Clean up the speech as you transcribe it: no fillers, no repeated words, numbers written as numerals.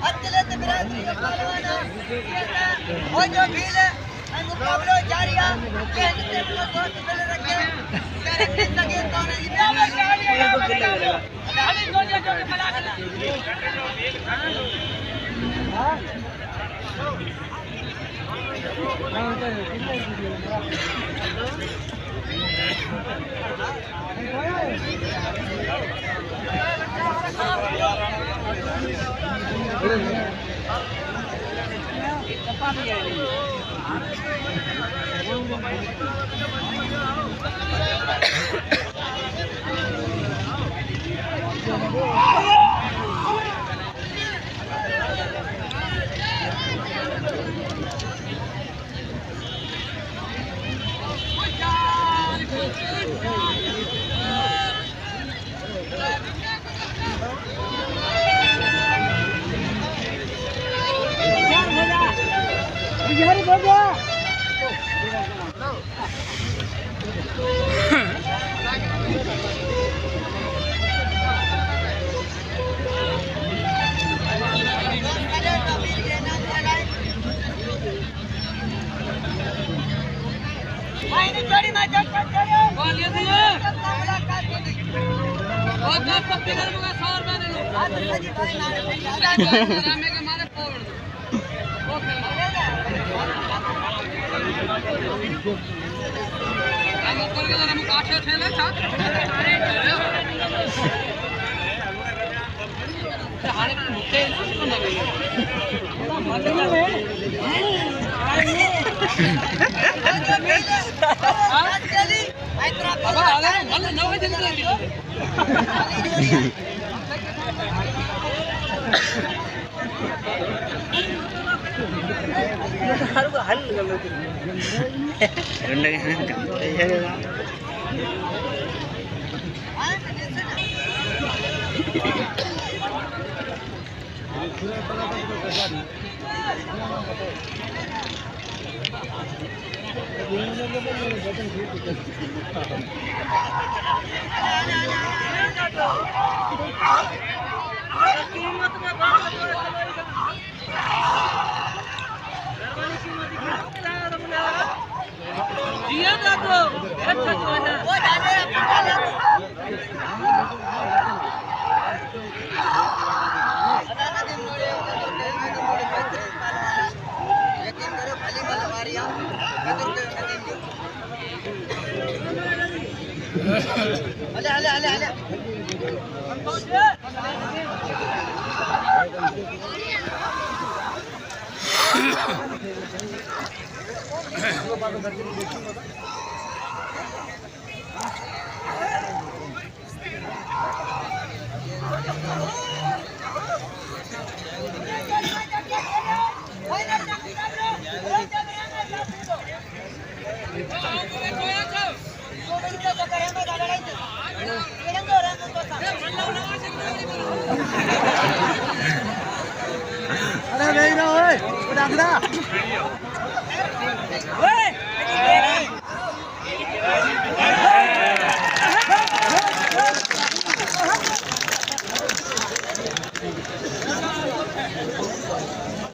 अतिलत बिरादरी का पहलवान और जो भील है मुकाबला जारी है के हिंदे को दोस्त मिल रखे रखे सके तो नहीं हाली जोजे जो बना कर हां यार बाबा मायने जोड़ी में झटपट करो बोलिए तुम वो कब पप्पी कर दूंगा 100 रुपए दे दो हां तो जी भाई नारे रामे के मारे फोड़ वो हम ऊपर के जरा हम काठे ठेले छा हाने मुट्ठे ना गई अरे नहीं ना ओए, उड़ा